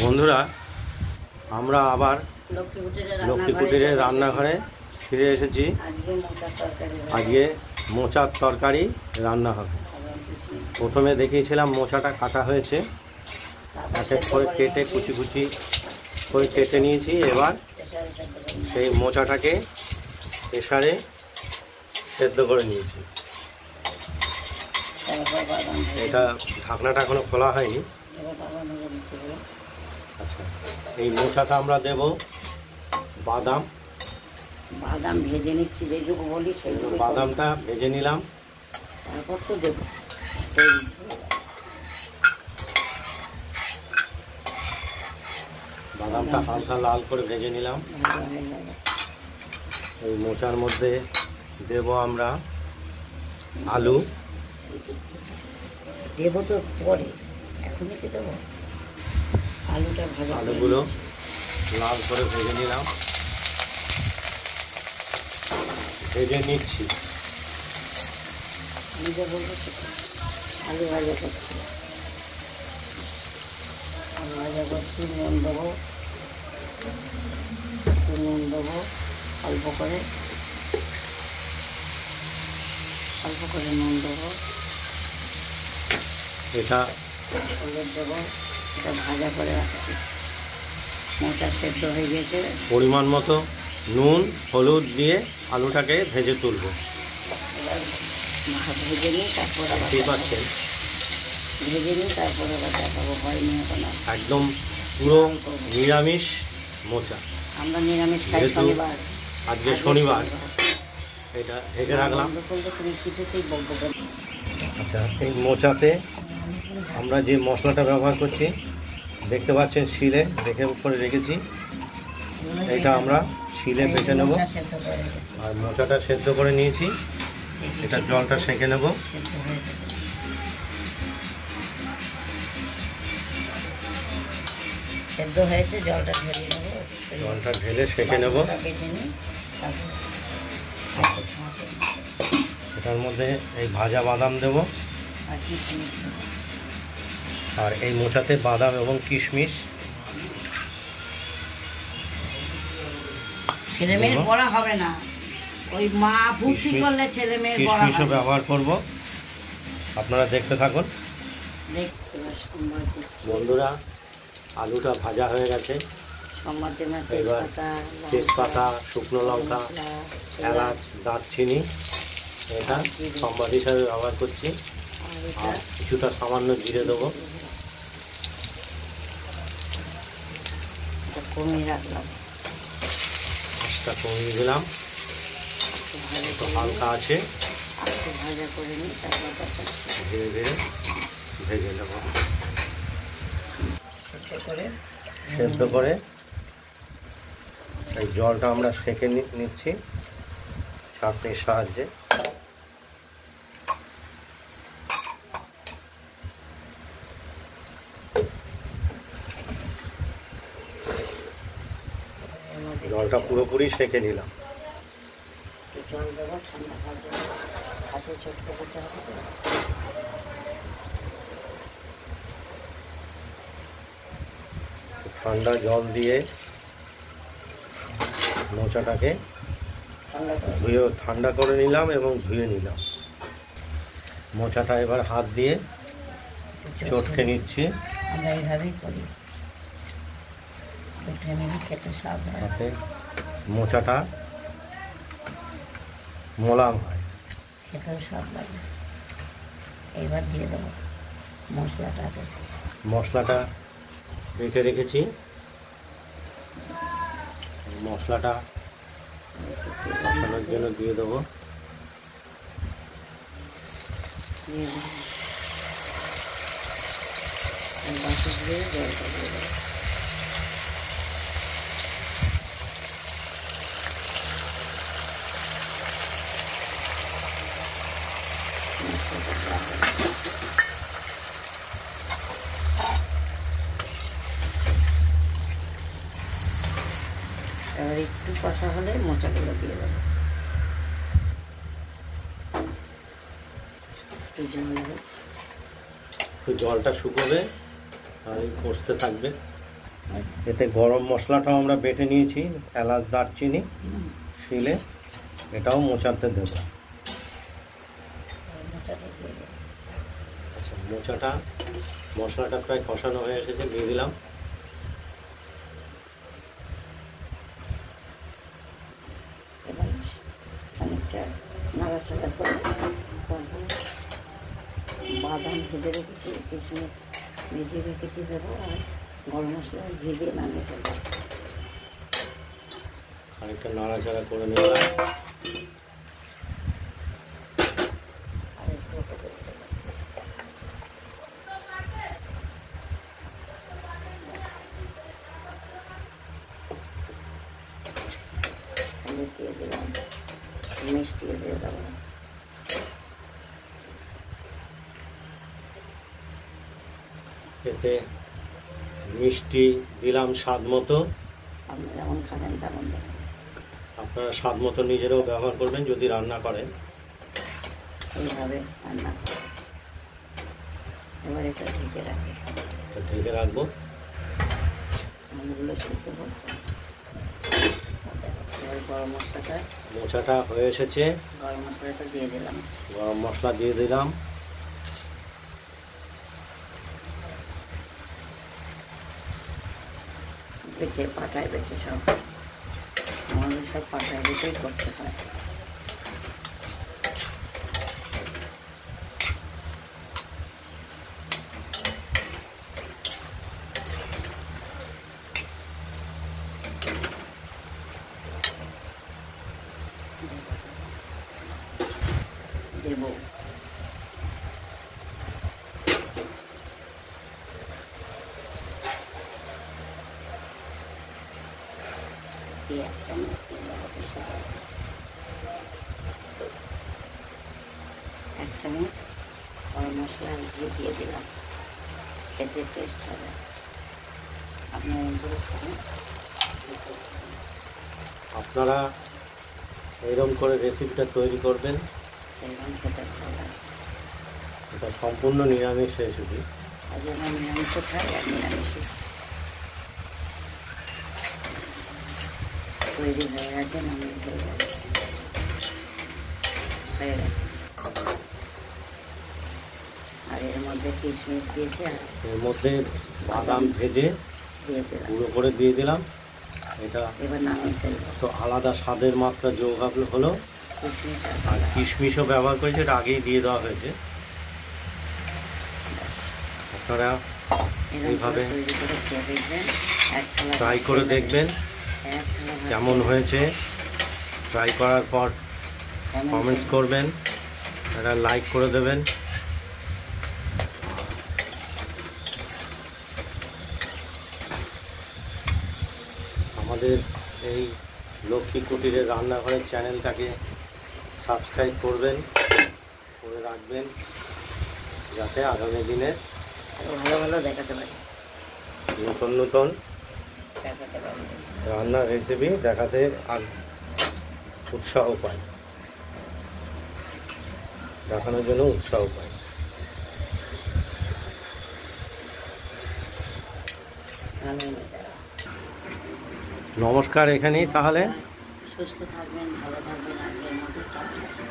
বন্ধুরা, আমরা আবার লক্ষ্মী কুটিরের রান্নাঘরে ফিরে এসেছি। আজকে মোচার তরকারি রান্না হবে। প্রথমে দেখিয়েছিলাম মোচাটা কাটা হয়েছে, এক এক করে কেটে কুচি কুচি করে কেটে নিয়েছি। এবার সেই মোচাটাকে প্রেসারে সেদ্ধ করে নিয়েছি। এটা ঢাকনাটা এখনো খোলা হয়নি। আচ্ছা, এই মোচাটা আমরা দেব বাদাম। বাদাম ভেজে নিচ্ছি, যেটুকু বলি সেইটুকু। বাদামটা ভেজে নিলাম, তারপর তো দেব। বাদামটা হালকা লাল করে ভেজে নিলাম। এই মোচার মধ্যে দেব আমরা আলু। দেবো তো পরে, এখনই কি দেবো? আলুটা ভাজা, আলুগুলো লাল করে ভেজে নিলাম, ভেজে নিচ্ছি। আমি যা বলবো আলু ভাজা করছি, আলু ভাজা করছি। নুন দেবো, নুন দেবো অল্প করে, অল্প করে নুন দেবো। এটা হলুদ দেবো। এটা ভাজা করে রাখছি। মোচা সেদ্ধ হয়ে গেছে। পরিমাণ মতো নুন হলুদ দিয়ে আলুটাকে ভেজে তুলব। এবার ভেজে নিই, তারপর আবার ঠিক আছে, ভেজে নিই, তারপর আবার দেখাবো। হয়নি এখন একদম পুরো নিরামিষ মোচা। আমরা নিরামিষ খাই যেহেতু শনিবার। আজকে শনিবার, এটা ঢেকে রাখলাম। তুমি কিছুতেই বলবো না। আচ্ছা, এই মোচাতে আমরা যে মশলাটা ব্যবহার করছি দেখতে পাচ্ছেন, শিলে রেখে করে রেখেছি। এটা আমরা শিলে বেটে নেব। আর মোচাটা সেদ্ধ করে নিয়েছি, এটা জলটা সেঁকে নেব। সেদ্ধ হয়েছে, জলটা ঢেলে নেবো। জলটা ঢেলে সেঁকে নেব। এটার মধ্যে এই ভাজা বাদাম দেব। আর এই মোচাতে বাদাম এবং কিশমিশ। ছেলে মেয়ের পড়া হবে না, ওই মা ভুক্তি করলে ছেলে মেয়ের পড়া হবে। কিশমিশও ব্যবহার করব, আপনারা দেখতে থাকুন। বন্ধুরা, আলুটা ভাজা হয়ে গেছে। এবার তেজপাতা, শুকনো লঙ্কা, এলাচ, দারচিনি এটা সম্বাদ হিসাবে ব্যবহার করছি। আর কিছুটা সামান্য জিরে দেবো। কমিয়ে রাখলাম, আঁচটা কমিয়ে দিলাম, একটু হালকা আছে। ভাজা করে নিই, তারপর ধীরে ধীরে ভেজে নেব। সেদ্ধ করে এই জলটা আমরা সেঁকে নিচ্ছি ছাঁকনির সাহায্যে। জলটা পুরোপুরি সেঁকে নিলাম। জল দেবো, ঠান্ডা হাতে চটকে দিতে হবে। ঠান্ডা জল দিয়ে মোচাটাকে ধুয়ে ঠান্ডা করে নিলাম এবং ধুয়ে নিলাম। মোচাটা এবার হাত দিয়ে চটকে নিচ্ছি। আমরা এইভাবেই করি, চটকে নিলে খেতে স্বাদ হয়। তাতে মোচাটা মোলাম হয়, খেতেও স্বাদ লাগে। এইবার দিয়ে দেবো মশলাটাকে। মশলাটা রেখে রেখেছি, মশলাটা কষানোর জন্য দিয়ে দেবো। জলটা দিয়ে দেবো। এবার একটু কষা হলে মোচাগুলো দিয়ে দেবো। একটু জল দেবো, একটু জলটা শুকোবে আর কষতে থাকবে। এতে গরম মশলাটাও আমরা বেটে নিয়েছি, এলাচ দারচিনি শিলে, এটাও মোচাতে দেবো। আচ্ছা, মোচাটা মশলাটা প্রায় কষানো হয়ে এসেছে, দিয়ে দিলাম। এবার খানিকটা নাড়াচাড়া করে বাদাম ভেজে রেখেছি, কিশমিশ ভিজিয়ে রেখেছি দেবো, আর গরম মশলা ঘি দিয়ে নামিয়ে ফেলবো। খানিকটা নাড়াচাড়া করে নিলাম। আর একটু ওপরে দেবো। হলুদ দিয়ে দিলাম, মিষ্টি দিয়ে দেবো। এতে মিষ্টি দিলাম স্বাদ মতো। আপনি যেমন খাবেন তেমন দেবেন। আপনারা স্বাদ মতো নিজেরাও ব্যবহার করবেন যদি রান্না করেন। এইভাবে রান্না করবেন। এবার এটা ঢেকে রাখবে, ঢেকে রাখবো। আমগুলো সিদ্ধ করবো। এবার গরম মশলাটা, মোচাটা হয়ে এসেছে, গরম মশলাটা দিয়ে দিলাম। গরম মশলা দিয়ে দিলাম। বেটে পাটায় বেটে সব, আমাদের সব পাটায় বেটেই করতে হয়। দেবো এক চামচ, এক চামচ গরম মশলা ঘি দিয়ে দিলাম, খেতে টেস্ট হবে। আপনারা এগুলো খাবেন। আপনারা এরকম করে রেসিপিটা তৈরি করবেন। সেরকম খেতে ভালো লাগে। এটা সম্পূর্ণ নিরামিষ রেসিপি। আজ আমরা নিরামিষ খাই, আর নিরামিষ তৈরি হয়ে গেছে, নামিয়ে হয়ে গেছে, হয়ে গেছে। আর এর মধ্যে কিশমিশ দিয়েছে, আর এর মধ্যে বাদাম ভেজে দিয়ে দিলাম। গুঁড়ো করে দিয়ে দিলাম। এটা এবার নামিয়ে ফেলবো। একটু আলাদা স্বাদের মাত্রা যোগ হলো। কিশমিশ আর আর কিশমিশও ব্যবহার করেছি, এটা আগেই দিয়ে দেওয়া হয়েছে। আপনারা এইভাবে তৈরি করে খেয়ে দেখবেন। এক থালা ট্রাই করে দেখবেন এক থালা ভাত কেমন হয়েছে। ট্রাই করার পর কমেন্টস করবেন, এটা লাইক করে দেবেন। আমাদের এই লক্ষ্মী কুটিরের রান্নাঘরের চ্যানেলটাকে সাবস্ক্রাইব করবেন, করে রাখবেন, যাতে আগামী দিনে আরো ভালো ভালো দেখাতে পারি, নতুন নতুন দেখাতে পারি। রান্নার রেসিপি দেখাতে আর উৎসাহ পাই, দেখানোর জন্য উৎসাহ পাই। ভালো লাগে। নমস্কার, এখানেই তাহলে। সুস্থ থাকবেন, ভালো থাকবেন, আগের মতো থাকবেন।